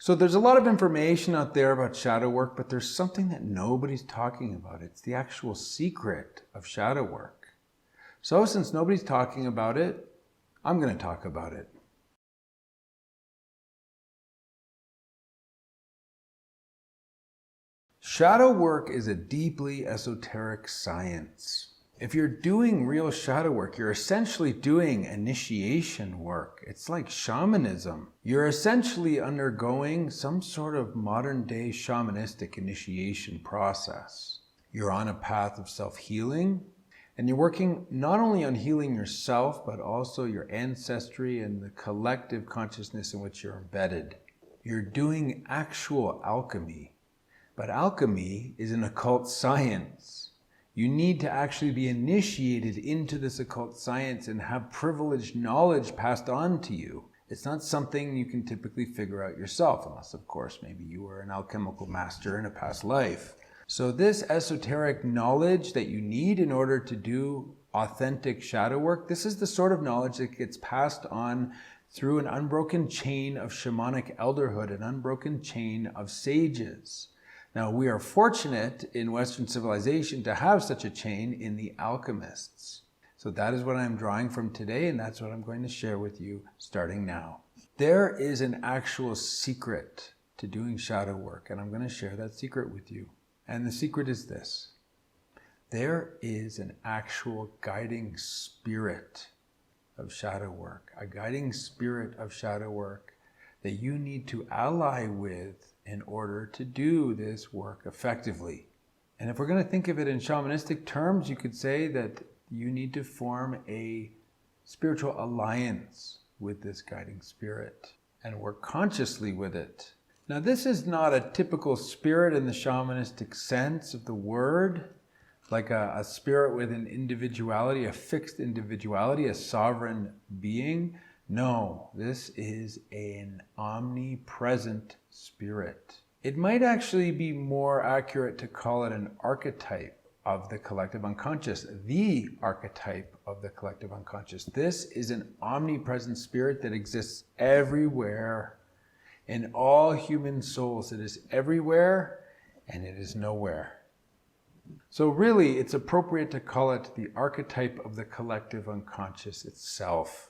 So there's a lot of information out there about shadow work, but there's something that nobody's talking about. It's the actual secret of shadow work. So since nobody's talking about it, I'm going to talk about it. Shadow work is a deeply esoteric science. If you're doing real shadow work, you're essentially doing initiation work. It's like shamanism. You're essentially undergoing some sort of modern day shamanistic initiation process. You're on a path of self-healing, and you're working not only on healing yourself, but also your ancestry and the collective consciousness in which you're embedded. You're doing actual alchemy, but alchemy is an occult science. You need to actually be initiated into this occult science and have privileged knowledge passed on to you. It's not something you can typically figure out yourself, unless, of course, maybe you were an alchemical master in a past life. So this esoteric knowledge that you need in order to do authentic shadow work, this is the sort of knowledge that gets passed on through an unbroken chain of shamanic elderhood, an unbroken chain of sages. Now, we are fortunate in Western civilization to have such a chain in the alchemists. So that is what I'm drawing from today, and that's what I'm going to share with you starting now. There is an actual secret to doing shadow work, and I'm going to share that secret with you. And the secret is this. There is an actual guiding spirit of shadow work, a guiding spirit of shadow work that you need to ally with in order to do this work effectively. And if we're going to think of it in shamanistic terms, you could say that you need to form a spiritual alliance with this guiding spirit and work consciously with it. Now, this is not a typical spirit in the shamanistic sense of the word, like a spirit with an individuality, a fixed individuality, a sovereign being. No, this is an omnipresent spirit. It might actually be more accurate to call it an archetype of the collective unconscious, the archetype of the collective unconscious. This is an omnipresent spirit that exists everywhere in all human souls. It is everywhere and it is nowhere. So really, it's appropriate to call it the archetype of the collective unconscious itself.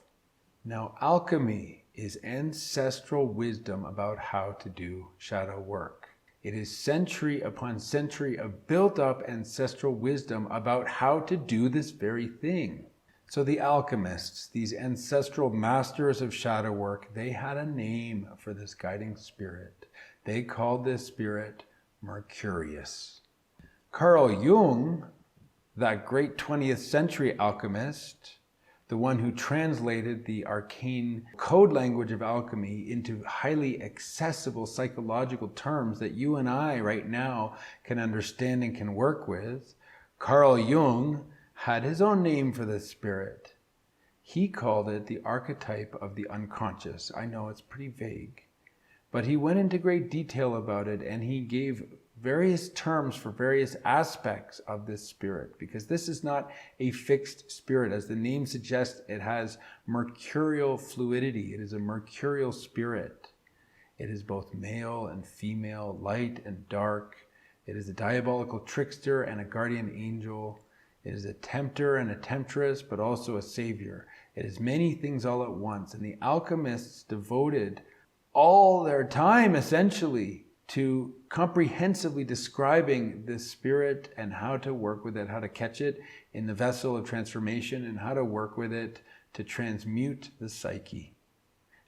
Now, alchemy is ancestral wisdom about how to do shadow work. It is century upon century of built-up ancestral wisdom about how to do this very thing. So the alchemists, these ancestral masters of shadow work, they had a name for this guiding spirit. They called this spirit Mercurius. Carl Jung, that great 20th century alchemist, the one who translated the arcane code language of alchemy into highly accessible psychological terms that you and I right now can understand and can work with, Carl Jung had his own name for this spirit. He called it the archetype of the unconscious. I know it's pretty vague, but he went into great detail about it, and he gave various terms for various aspects of this spirit, because this is not a fixed spirit. As the name suggests, it has mercurial fluidity. It is a mercurial spirit. It is both male and female, light and dark. It is a diabolical trickster and a guardian angel. It is a tempter and a temptress, but also a savior. It is many things all at once. And the alchemists devoted all their time, essentially, to comprehensively describing this spirit and how to work with it, how to catch it in the vessel of transformation, and how to work with it to transmute the psyche.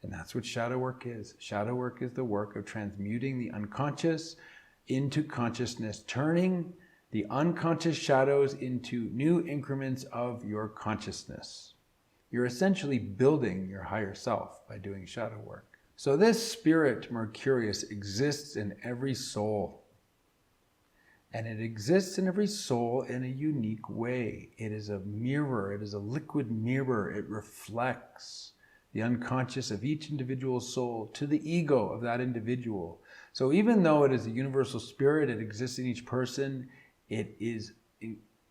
And that's what shadow work is. Shadow work is the work of transmuting the unconscious into consciousness, turning the unconscious shadows into new increments of your consciousness. You're essentially building your higher self by doing shadow work. So this spirit, Mercurius, exists in every soul. And it exists in every soul in a unique way. It is a mirror. It is a liquid mirror. It reflects the unconscious of each individual soul to the ego of that individual. So even though it is a universal spirit, it exists in each person, it is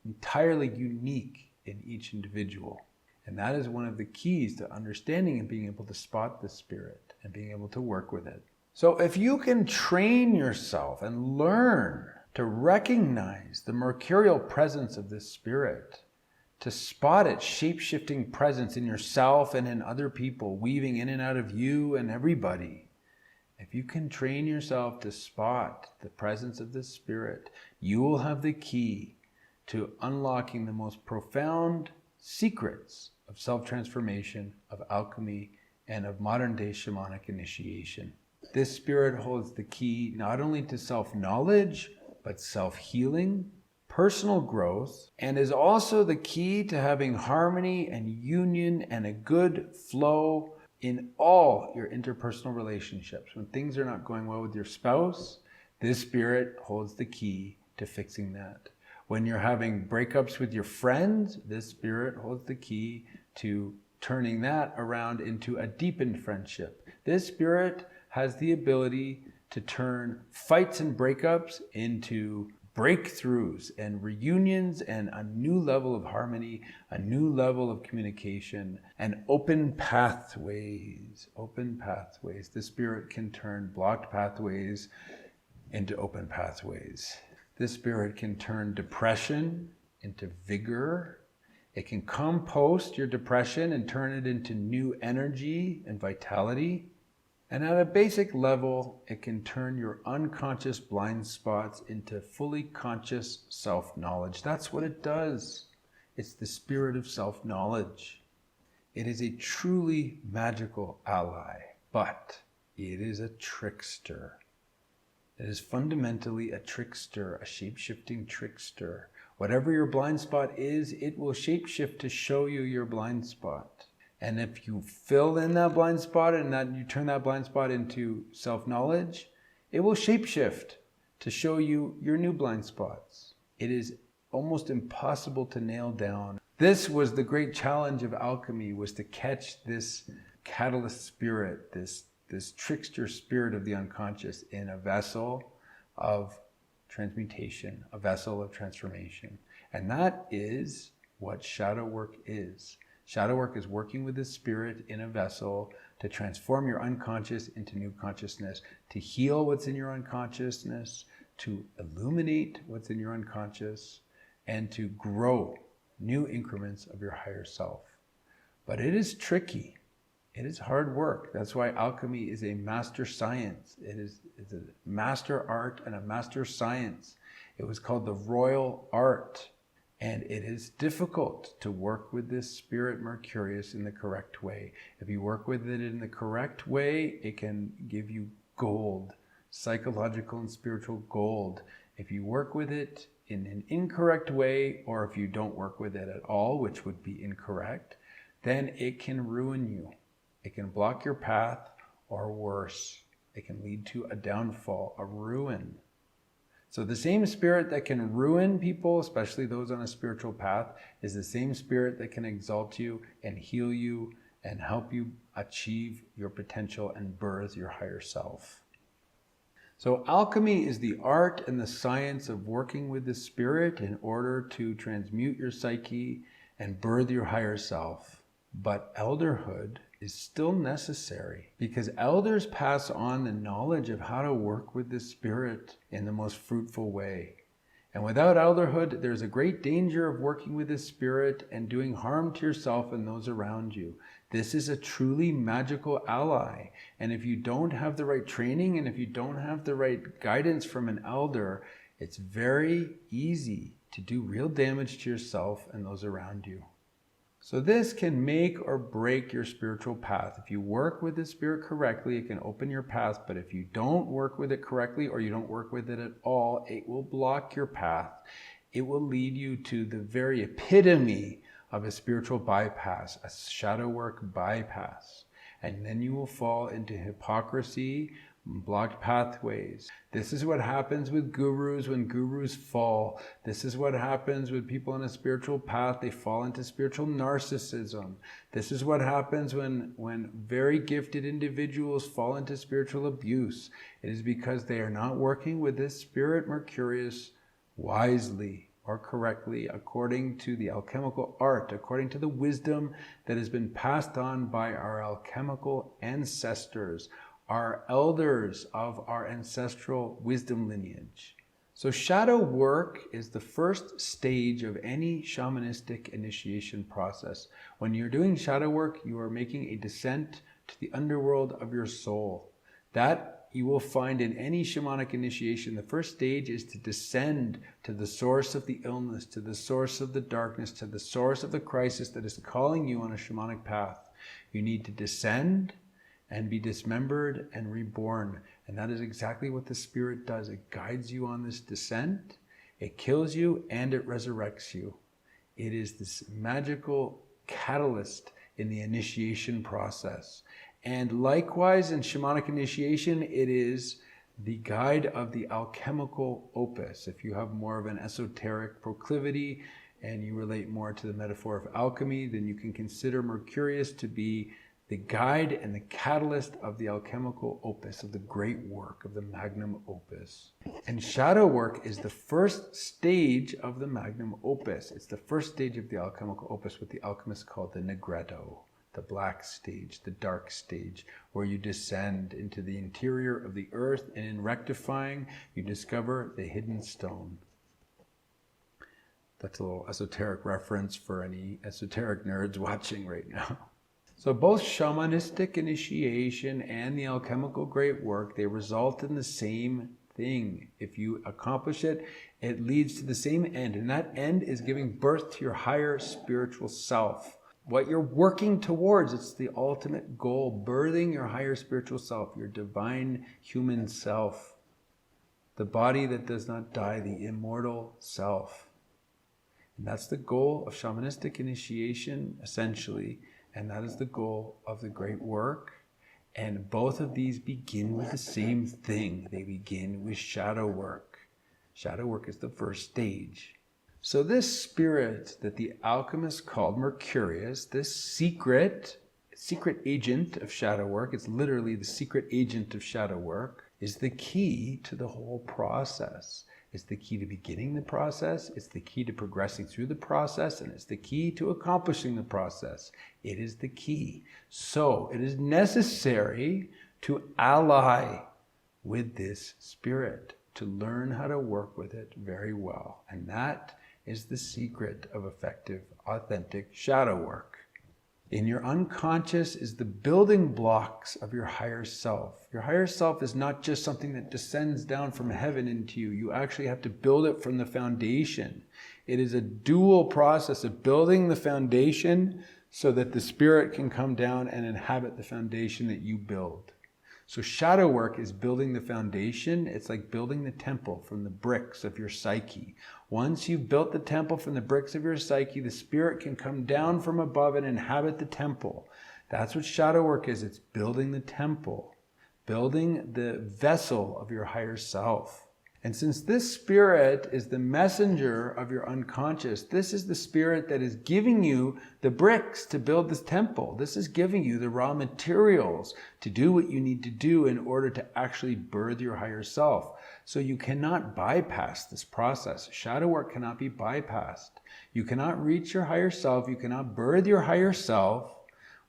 entirely unique in each individual. And that is one of the keys to understanding and being able to spot the spirit and being able to work with it. So if you can train yourself and learn to recognize the mercurial presence of this spirit, to spot its shape-shifting presence in yourself and in other people, weaving in and out of you and everybody, if you can train yourself to spot the presence of this spirit, you will have the key to unlocking the most profound secrets of self-transformation, of alchemy, and of modern-day shamanic initiation. This spirit holds the key not only to self-knowledge, but self-healing, personal growth, and is also the key to having harmony and union and a good flow in all your interpersonal relationships. When things are not going well with your spouse, this spirit holds the key to fixing that. When you're having breakups with your friends, this spirit holds the key to turning that around into a deepened friendship. This spirit has the ability to turn fights and breakups into breakthroughs and reunions and a new level of harmony, a new level of communication, and open pathways. Open pathways. The spirit can turn blocked pathways into open pathways. This spirit can turn depression into vigor. It can compost your depression and turn it into new energy and vitality. And at a basic level, it can turn your unconscious blind spots into fully conscious self-knowledge. That's what it does. It's the spirit of self-knowledge. It is a truly magical ally, but it is a trickster. It is fundamentally a trickster, a shape-shifting trickster. Whatever your blind spot is, it will shape-shift to show you your blind spot. And if you fill in that blind spot and that you turn that blind spot into self-knowledge, it will shapeshift to show you your new blind spots. It is almost impossible to nail down. This was the great challenge of alchemy, was to catch this catalyst spirit, this trickster spirit of the unconscious in a vessel of transmutation, a vessel of transformation. And that is what shadow work is. Shadow work is working with the spirit in a vessel to transform your unconscious into new consciousness, to heal what's in your unconsciousness, to illuminate what's in your unconscious, and to grow new increments of your higher self. But it is tricky. It is hard work. That's why alchemy is a master science. It's a master art and a master science. It was called the royal art. And it is difficult to work with this spirit Mercurius in the correct way. If you work with it in the correct way, it can give you gold, psychological and spiritual gold. If you work with it in an incorrect way, or if you don't work with it at all, which would be incorrect, then it can ruin you. It can block your path, or worse, it can lead to a downfall, a ruin. So the same spirit that can ruin people, especially those on a spiritual path, is the same spirit that can exalt you and heal you and help you achieve your potential and birth your higher self. So alchemy is the art and the science of working with the spirit in order to transmute your psyche and birth your higher self. But elderhood is still necessary, because elders pass on the knowledge of how to work with the spirit in the most fruitful way. And without elderhood, there's a great danger of working with the spirit and doing harm to yourself and those around you. This is a truly magical ally. And if you don't have the right training and if you don't have the right guidance from an elder, it's very easy to do real damage to yourself and those around you. So this can make or break your spiritual path. If you work with the spirit correctly, it can open your path. But if you don't work with it correctly, or you don't work with it at all, it will block your path. It will lead you to the very epitome of a spiritual bypass, a shadow work bypass. And then you will fall into hypocrisy, blocked pathways. This is what happens with gurus when gurus fall. This is what happens with people on a spiritual path. They fall into spiritual narcissism. This is what happens when very gifted individuals fall into spiritual abuse. It is because they are not working with this spirit Mercurius wisely or correctly, according to the alchemical art, according to the wisdom that has been passed on by our alchemical ancestors. are elders of our ancestral wisdom lineage. So shadow work is the first stage of any shamanistic initiation process. When you're doing shadow work, you are making a descent to the underworld of your soul. That you will find in any shamanic initiation. The first stage is to descend to the source of the illness, to the source of the darkness, to the source of the crisis that is calling you on a shamanic path. You need to descend and be dismembered and reborn. And that is exactly what the Spirit does. It guides you on this descent, it kills you, and it resurrects you. It is this magical catalyst in the initiation process. And likewise in shamanic initiation, it is the guide of the alchemical opus. If you have more of an esoteric proclivity and you relate more to the metaphor of alchemy, then you can consider Mercurius to be the guide and the catalyst of the alchemical opus, of the great work, of the magnum opus. And shadow work is the first stage of the magnum opus. It's the first stage of the alchemical opus, what the alchemists call the negretto, the black stage, the dark stage, where you descend into the interior of the earth, and in rectifying, you discover the hidden stone. That's a little esoteric reference for any esoteric nerds watching right now. So both shamanistic initiation and the alchemical great work, they result in the same thing. If you accomplish it, it leads to the same end. And that end is giving birth to your higher spiritual self. What you're working towards, it's the ultimate goal, birthing your higher spiritual self, your divine human self. The body that does not die, the immortal self. And that's the goal of shamanistic initiation, essentially. And that is the goal of the great work. And both of these begin with the same thing. They begin with shadow work. Shadow work is the first stage. So this spirit that the alchemists called Mercurius, this secret agent of shadow work, it's literally the secret agent of shadow work, is the key to the whole process. It's the key to beginning the process, it's the key to progressing through the process, and it's the key to accomplishing the process. It is the key. So it is necessary to ally with this spirit, to learn how to work with it very well. And that is the secret of effective, authentic shadow work. In your unconscious is the building blocks of your higher self. Your higher self is not just something that descends down from heaven into you. You actually have to build it from the foundation. It is a dual process of building the foundation so that the spirit can come down and inhabit the foundation that you build. So shadow work is building the foundation. It's like building the temple from the bricks of your psyche. Once you've built the temple from the bricks of your psyche, the spirit can come down from above and inhabit the temple. That's what shadow work is. It's building the temple, building the vessel of your higher self. And since this spirit is the messenger of your unconscious, this is the spirit that is giving you the bricks to build this temple. This is giving you the raw materials to do what you need to do in order to actually birth your higher self. So you cannot bypass this process. Shadow work cannot be bypassed. You cannot reach your higher self. You cannot birth your higher self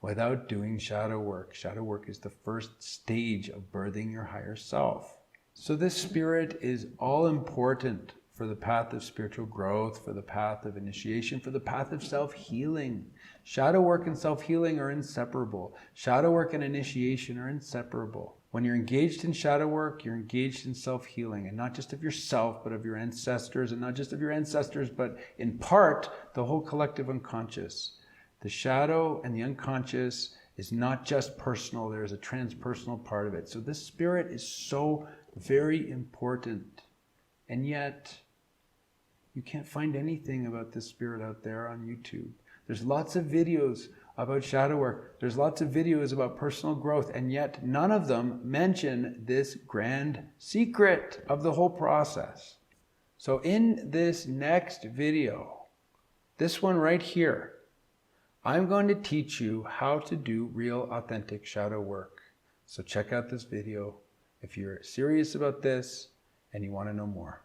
without doing shadow work. Shadow work is the first stage of birthing your higher self. So this spirit is all important for the path of spiritual growth, for the path of initiation, for the path of self-healing. Shadow work and self-healing are inseparable. Shadow work and initiation are inseparable. When you're engaged in shadow work, you're engaged in self-healing, and not just of yourself, but of your ancestors, and not just of your ancestors, but in part, the whole collective unconscious. The shadow and the unconscious is not just personal, there's a transpersonal part of it. So this spirit is so very important. And yet, you can't find anything about this spirit out there on YouTube. There's lots of videos about shadow work. There's lots of videos about personal growth, and yet none of them mention this grand secret of the whole process. So in this next video, this one right here, I'm going to teach you how to do real authentic shadow work. So check out this video if you're serious about this and you want to know more.